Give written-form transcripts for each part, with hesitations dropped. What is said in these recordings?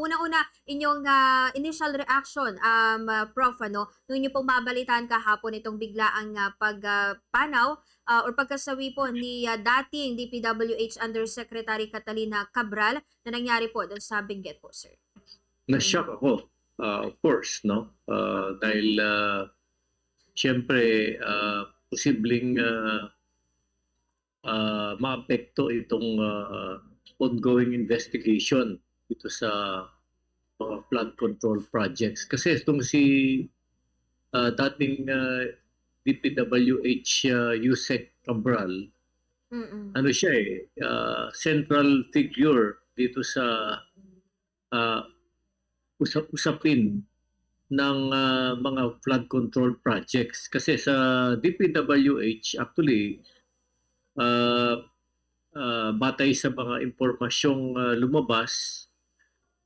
Una-una, inyong initial reaction, Prof, ano, nung inyo pong mabalitaan kahapon itong biglaang panaw or pagkasawi po ni dating DPWH Undersecretary Catalina Cabral na nangyari po doon sa Benguet po, sir. Na-shock ako, of course, no? Dahil siyempre, posibleng maapekto itong ongoing investigation dito sa mga flood control projects. Kasi itong si dating DPWH Yusek Cabral, ano siya central figure dito sa usapin ng mga flood control projects. Kasi sa DPWH, actually, batay sa mga impormasyong lumabas,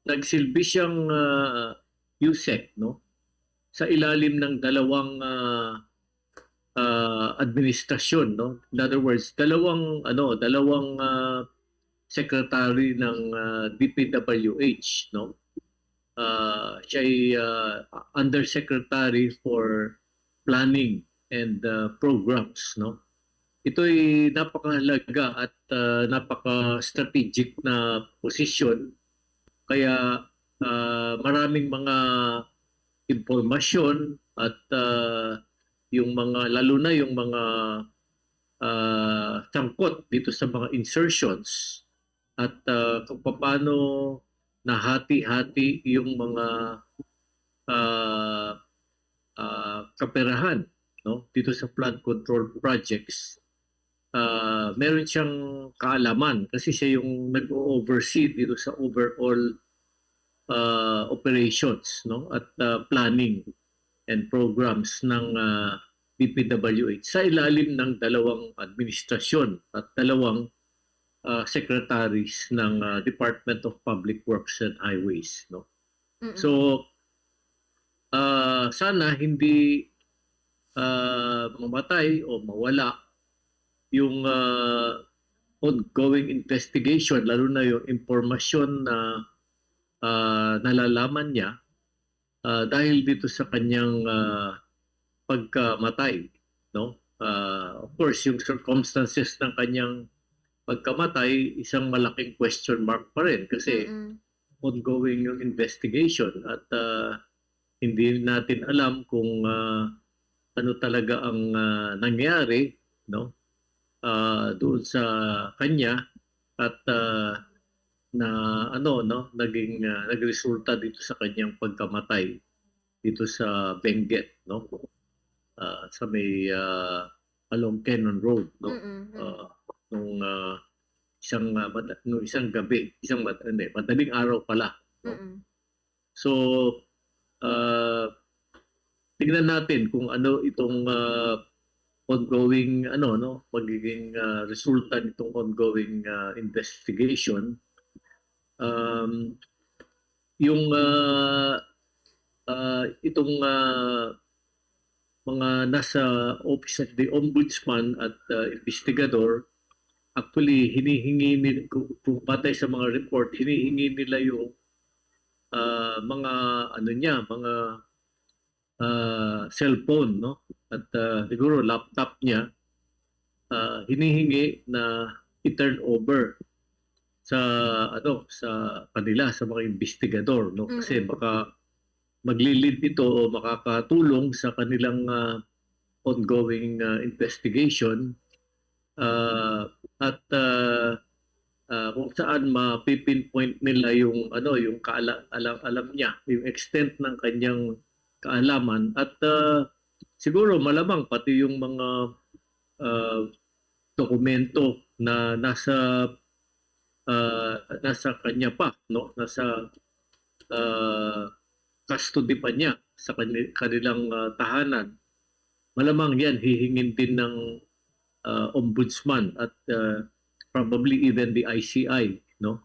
nagsilbi siyang USEC, no? Sa ilalim ng dalawang administrasyon, no? In other words, dalawang secretary ng DPWH, no? Siya ay Undersecretary for Planning and Programs, no? Ito ay napakahalaga at napaka-strategic na posisyon. Kaya maraming mga impormasyon at yung mga, lalo na yung mga sangkot dito sa mga insertions at kung paano nahati-hati yung mga kaperahan, no, dito sa flood control projects. Meron siyang kaalaman kasi siya yung nag-oversee dito sa overall operations, no, at planning and programs ng DPWH sa ilalim ng dalawang administrasyon at dalawang secretaries ng Department of Public Works and Highways, no. So sana hindi mamatay o mawala yung ongoing investigation, lalo na yung impormasyon na nalalaman niya dahil dito sa kanyang pagkamatay, no. Of course, yung circumstances ng kanyang pagkamatay, isang malaking question mark pa rin kasi ongoing yung investigation at hindi natin alam kung ano talaga ang nangyari, no, doon sa kanya at na naging nagresulta dito sa kanyang pagkamatay dito sa Benguet, no, sa may along Cannon Road, no. Nung isang gabi, madaling araw pala, no? So tingnan natin kung ano itong ongoing magiging resulta nitong ongoing investigation. Yung itong mga nasa Office of the Ombudsman at investigador, actually hinihingi kung patay sa mga report, hinihingi nila yung mga mga cellphone, no, at siguro laptop niya, hinihingi na i-turn over sa kanila, sa mga investigador, no, kasi baka maglilid ito o makakatulong sa kanilang ongoing investigation at kung saan mapipinpoint nila yung yung alam niya, yung extent ng kanyang kaalaman at siguro malamang pati yung mga dokumento na nasa kanya pa, no, nasa custody pa niya sa kanilang tahanan, malamang yan hihingin din ng ombudsman at probably even the ICI, no,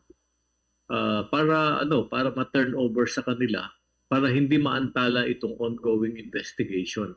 para ma-turn over sa kanila para hindi maantala itong ongoing investigation.